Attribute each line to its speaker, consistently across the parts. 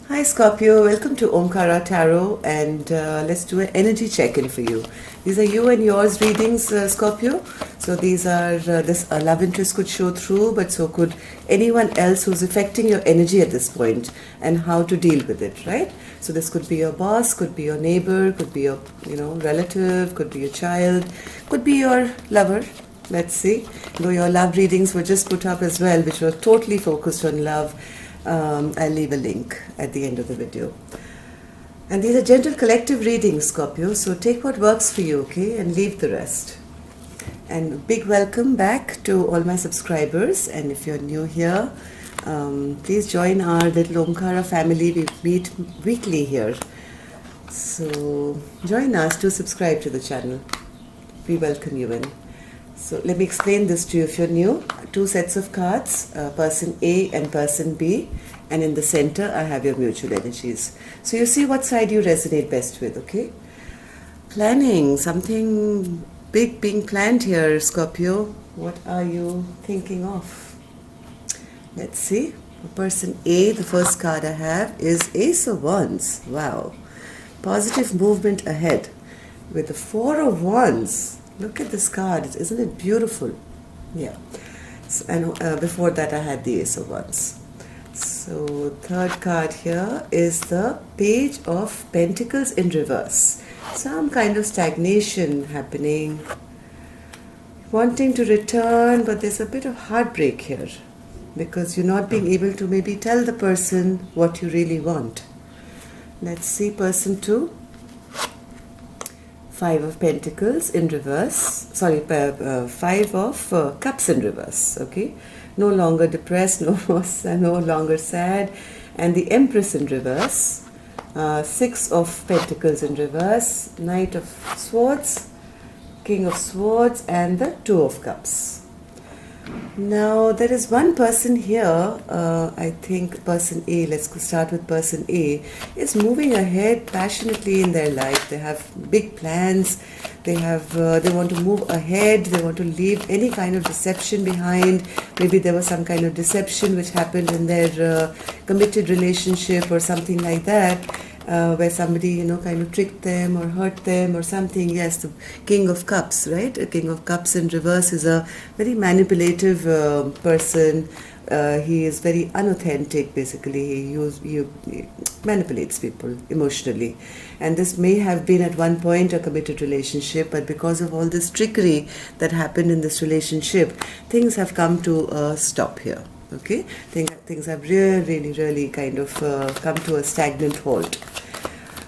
Speaker 1: Hi Scorpio, welcome to Omkara Tarot, and let's do an energy check-in for you. These are you and yours readings, Scorpio. So these are, this love interest could show through, but so could anyone else who's affecting your energy at this point and how to deal with it, right? So this could be your boss, could be your neighbor, could be your, relative, could be your child, could be your lover. Let's see. Though your love readings were just put up as well, which were totally focused on love. I'll leave a link at the end of the video. And these are gentle collective readings, Scorpio, so take what works for you, okay, and leave the rest. And big welcome back to all my subscribers, and if you're new here, please join our little Omkara family. We meet weekly here, so join us to subscribe to the channel. We welcome you in. So let me explain this to you if you're new. Two sets of cards, person A and person B, and in the center I have your mutual energies. So you see what side you resonate best with, okay? Planning, something big being planned here, Scorpio. What are you thinking of? Let's see. For person A, the first card I have is Ace of Wands. Wow. Positive movement ahead with the Four of Wands. Look at this card, isn't it beautiful? Yeah. So, and before that I had the Ace of Wands. So third card here is the Page of Pentacles in reverse. Some kind of stagnation happening. Wanting to return, but there's a bit of heartbreak here because you're not being able to maybe tell the person what you really want. Let's see person 2. Five of Pentacles in reverse, Five of Cups in reverse, okay? No longer depressed, no longer sad. And the Empress in reverse, Six of Pentacles in reverse, Knight of Swords, King of Swords, and the Two of Cups. Now there is one person here, I think person A, let's start with person A, is moving ahead passionately in their life. They have big plans, they want to move ahead, they want to leave any kind of deception behind. Maybe there was some kind of deception which happened in their committed relationship or something like that. Where somebody, kind of tricked them or hurt them or something. Yes, the King of Cups, right? A King of Cups in reverse is a very manipulative person. He is very unauthentic, basically. He manipulates people emotionally. And this may have been at one point a committed relationship, but because of all this trickery that happened in this relationship, things have come to a stop here. Okay, things have really kind of come to a stagnant halt.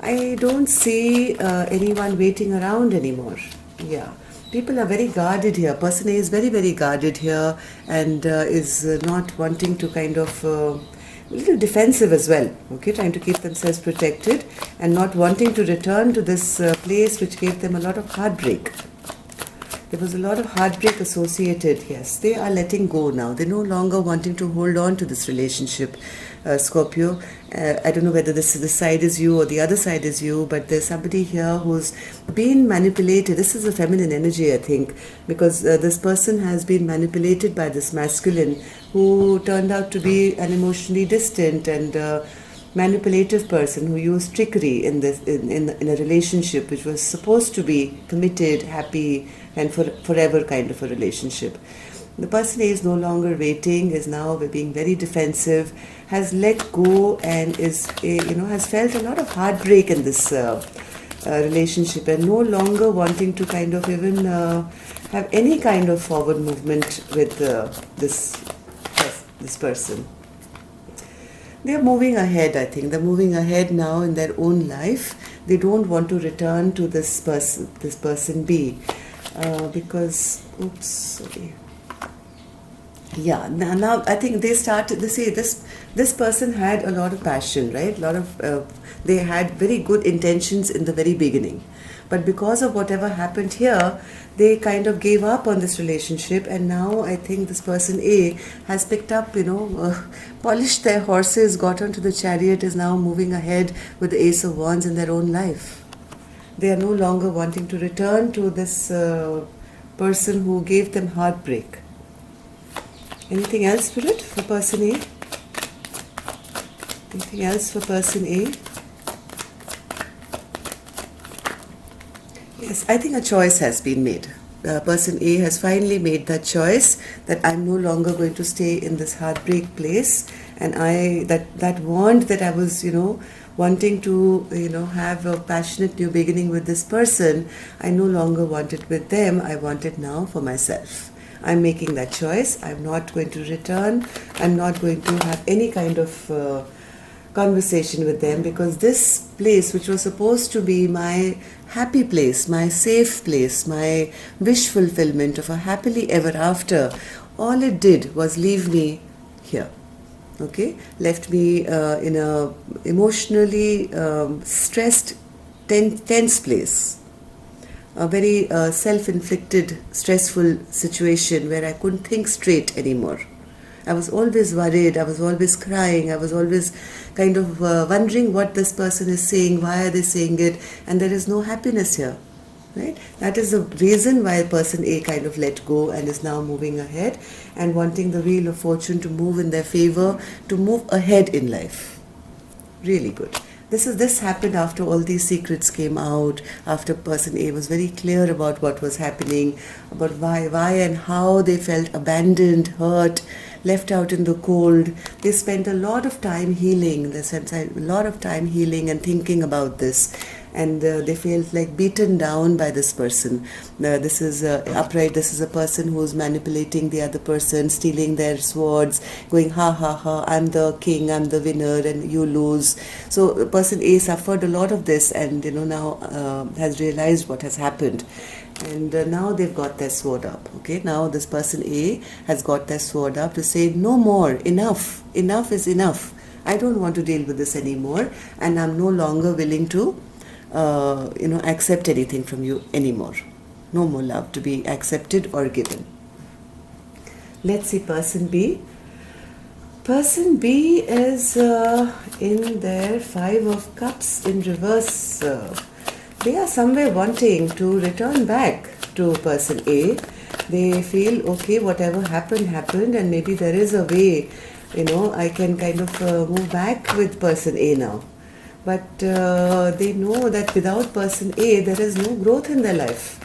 Speaker 1: I don't see anyone waiting around anymore. Yeah, people are very guarded here. Person A is very guarded here and is not wanting to kind of a little defensive as well. Okay, trying to keep themselves protected and not wanting to return to this place which gave them a lot of heartbreak. There was a lot of heartbreak associated. Yes, they are letting go now. They're no longer wanting to hold on to this relationship, Scorpio. I don't know whether this side is you or the other side is you, but there's somebody here who's been manipulated. This is a feminine energy, I think, because this person has been manipulated by this masculine who turned out to be an emotionally distant and manipulative person who used trickery in a relationship which was supposed to be committed, happy, and forever kind of a relationship. The person is no longer waiting, is now being very defensive, has let go, and has felt a lot of heartbreak in this relationship, and no longer wanting to kind of even have any kind of forward movement with this person. They're moving ahead, I think. They're moving ahead now in their own life. They don't want to return to this person B. Because, oops, sorry. Yeah, now I think they say this person had a lot of passion, right? They had very good intentions in the very beginning. But because of whatever happened here, they kind of gave up on this relationship, and now I think this person A has picked up, polished their horses, got onto the chariot, is now moving ahead with the Ace of Wands in their own life. They are no longer wanting to return to this person who gave them heartbreak. Anything else, Spirit, for person A? Anything else for person A? Yes, I think a choice has been made. Person A has finally made that choice that I'm no longer going to stay in this heartbreak place, and that want that I was, wanting to, have a passionate new beginning with this person, I no longer want it with them. I want it now for myself. I'm making that choice. I'm not going to return. I'm not going to have any kind of conversation with them, because this place, which was supposed to be my happy place, my safe place, my wish fulfillment of a happily ever after, all it did was leave me here. Okay, left me in a emotionally stressed, tense place, a very self-inflicted, stressful situation where I couldn't think straight anymore. I was always worried, I was always crying, I was always kind of wondering what this person is saying, why are they saying it, and there is no happiness here. Right? That is the reason why person A kind of let go and is now moving ahead and wanting the wheel of fortune to move in their favor, to move ahead in life. Really good. This happened after all these secrets came out, after person A was very clear about what was happening, about why and how they felt abandoned, hurt, left out in the cold. They spent a lot of time healing, and thinking about this. And they felt like beaten down by this person. This is upright. This is a person who is manipulating the other person, stealing their swords, going ha ha ha, I'm the king, I'm the winner, and you lose. So person A suffered a lot of this, and now has realized what has happened. And now they've got their sword up. Okay, now this person A has got their sword up to say no more, enough is enough. I don't want to deal with this anymore, and I'm no longer willing to accept anything from you anymore. No more love to be accepted or given. Let's see person B. Person B is in their 5 of Cups in reverse. They are somewhere wanting to return back to person A. They feel, okay, whatever happened, and maybe there is a way, I can kind of move back with person A now. But they know that without person A, there is no growth in their life.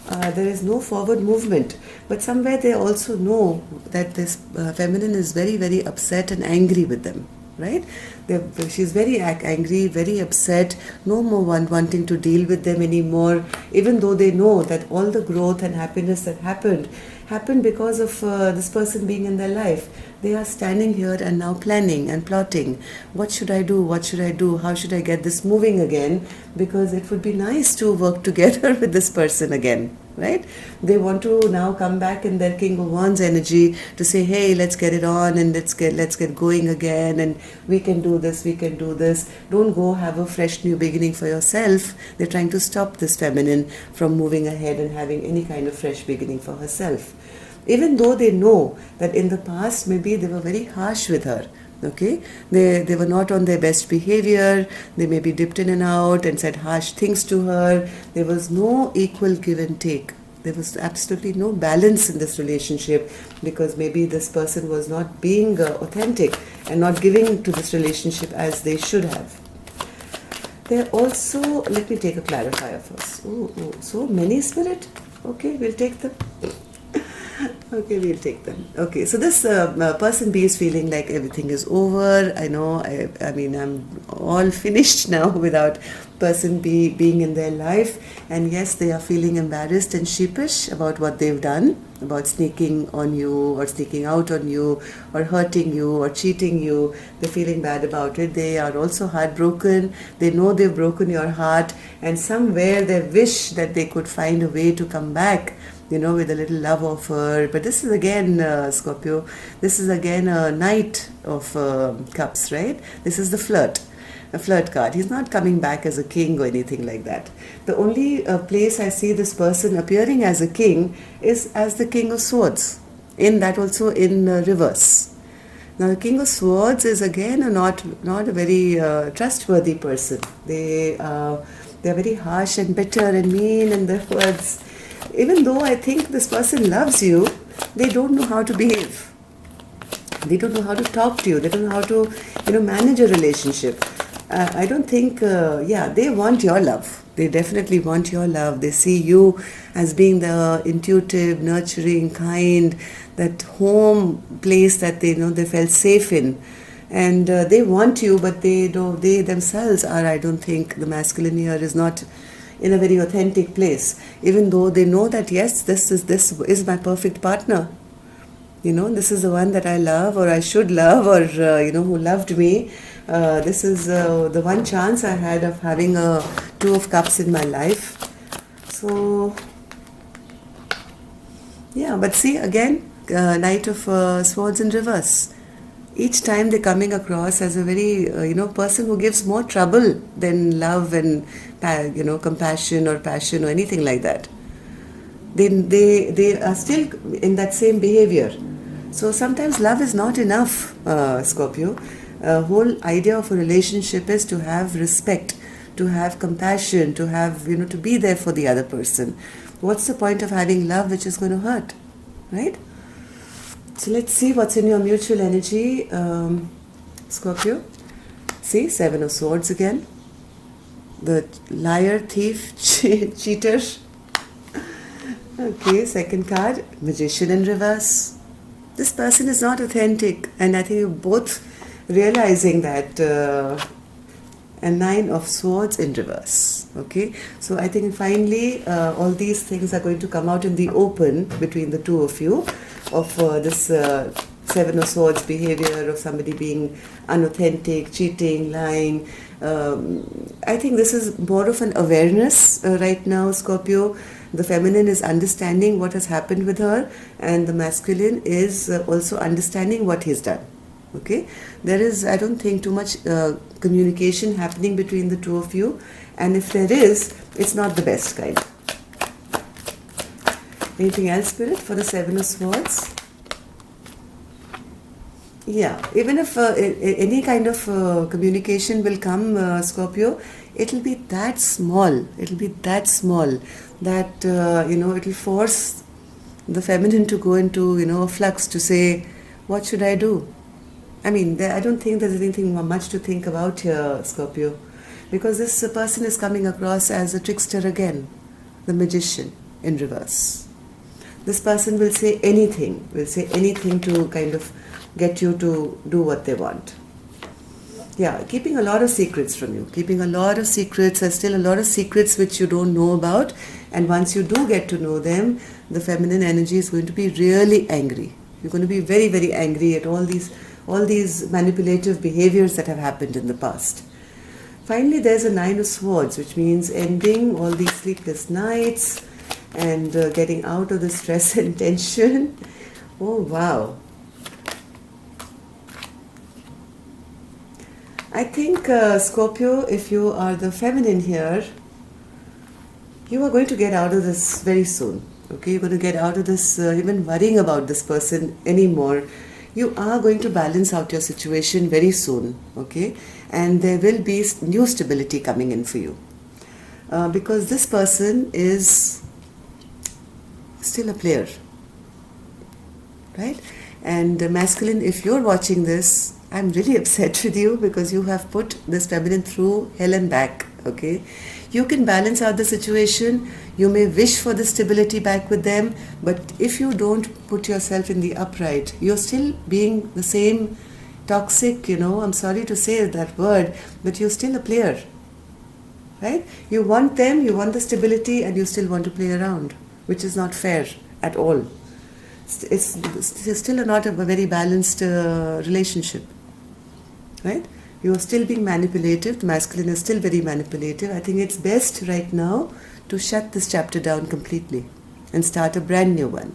Speaker 1: There is no forward movement. But somewhere they also know that this feminine is very, very upset and angry with them. Right? She's very angry, very upset, no more wanting to deal with them anymore, even though they know that all the growth and happiness that happened because of this person being in their life. They are standing here and now planning and plotting. What should I do? How should I get this moving again? Because it would be nice to work together with this person again. Right? They want to now come back in their King of Wands energy to say, hey, let's get it on, and let's get going again, and we can do this. Don't go have a fresh new beginning for yourself. They're trying to stop this feminine from moving ahead and having any kind of fresh beginning for herself. Even though they know that in the past maybe they were very harsh with her. Okay, they were not on their best behavior. They maybe dipped in and out and said harsh things to her. There was no equal give and take. There was absolutely no balance in this relationship, because maybe this person was not being authentic and not giving to this relationship as they should have. They're also, let me take a clarifier first. So many, Spirit. Okay, we'll take them. Okay, we'll take them. Okay, so this person B is feeling like everything is over. I know, I mean, I'm all finished now without person B being in their life. And yes, they are feeling embarrassed and sheepish about what they've done, about sneaking on you or sneaking out on you or hurting you or cheating you. They're feeling bad about it. They are also heartbroken. They know they've broken your heart, and somewhere they wish that they could find a way to come back, with a little love offer. But this is again, Scorpio, this is again a Knight of Cups, right? This is the flirt. A flirt card. He's not coming back as a king or anything like that. The only place I see this person appearing as a king is as the King of Swords. In that also in reverse. Now the King of Swords is again not a very trustworthy person. They're very harsh and bitter and mean in their words. Even though I think this person loves you, they don't know how to behave. They don't know how to talk to you. They don't know how to, manage a relationship. I don't think, they want your love. They definitely want your love. They see you as being the intuitive, nurturing, kind, that home place that they felt safe in. And they want you, but they themselves are, I don't think, the masculine here is not in a very authentic place. Even though they know that, yes, this is my perfect partner. This is the one that I love, or I should love, or who loved me. This is the one chance I had of having a Two of Cups in my life. So, yeah, but see again, Knight of Swords in reverse. Each time they're coming across as a very, person who gives more trouble than love and, compassion or passion or anything like that. They are still in that same behavior. So sometimes love is not enough, Scorpio. Whole idea of a relationship is to have respect, to have compassion, to have, to be there for the other person. What's the point of having love which is going to hurt, right? So let's see what's in your mutual energy, Scorpio. See, Seven of Swords again. The liar, thief, cheater. Okay, second card, Magician in reverse. This person is not authentic, and I think you're both realizing that. And Nine of Swords in reverse. Okay, so I think finally all these things are going to come out in the open between the two of you, of this Seven of Swords behavior of somebody being unauthentic, cheating, lying. I think this is more of an awareness right now, Scorpio. The feminine is understanding what has happened with her, and the masculine is also understanding what he's done. Okay, there is, I don't think, too much communication happening between the two of you, and if there is, it's not the best kind. Anything else, Spirit, for the Seven of Swords? Yeah, even if any kind of communication will come, Scorpio, it'll be that small. It'll be that small that, it'll force the feminine to go into, a flux to say, what should I do? I mean, I don't think there's anything much to think about here, Scorpio, because this person is coming across as a trickster again, the Magician in reverse. This person will say anything to kind of get you to do what they want. Yeah, keeping a lot of secrets from you, keeping a lot of secrets. There's still a lot of secrets which you don't know about, and once you do get to know them, the feminine energy is going to be really angry. You're going to be very, very angry at all these manipulative behaviors that have happened in the past. Finally, there's a Nine of Swords, which means ending all these sleepless nights and getting out of the stress and tension. Oh, wow. I think, Scorpio, if you are the feminine here, you are going to get out of this very soon. Okay, you're going to get out of this even worrying about this person anymore. You are going to balance out your situation very soon, okay? And there will be new stability coming in for you. Because this person is still a player, right? And masculine, if you're watching this, I'm really upset with you because you have put this feminine through hell and back, okay? You can balance out the situation. You may wish for the stability back with them, but if you don't put yourself in the upright, you're still being the same toxic, I'm sorry to say that word, but you're still a player, right? You want them, you want the stability, and you still want to play around, which is not fair at all. It's still not a very balanced relationship, right? You're still being manipulative. The masculine is still very manipulative. I think it's best right now to shut this chapter down completely and start a brand new one.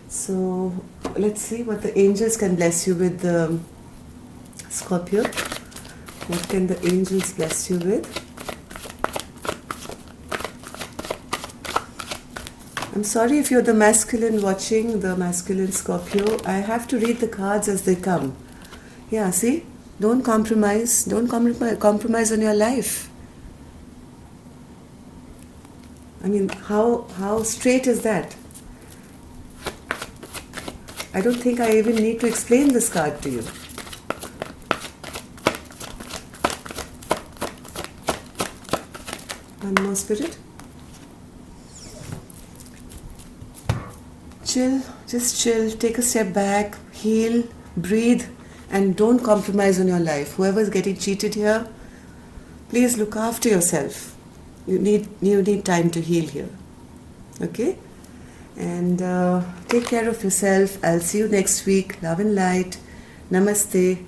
Speaker 1: So let's see what the angels can bless you with, Scorpio. What can the angels bless you with? I'm sorry if you're the masculine watching, the masculine Scorpio. I have to read the cards as they come. Yeah, see? Don't compromise. Don't compromise on your life. I mean, how straight is that? I don't think I even need to explain this card to you. One more, Spirit. Chill, just chill, take a step back, heal, breathe, and don't compromise on your life. Whoever's getting cheated here, please look after yourself. You need time to heal here. Okay? And take care of yourself. I'll see you next week. Love and light. Namaste.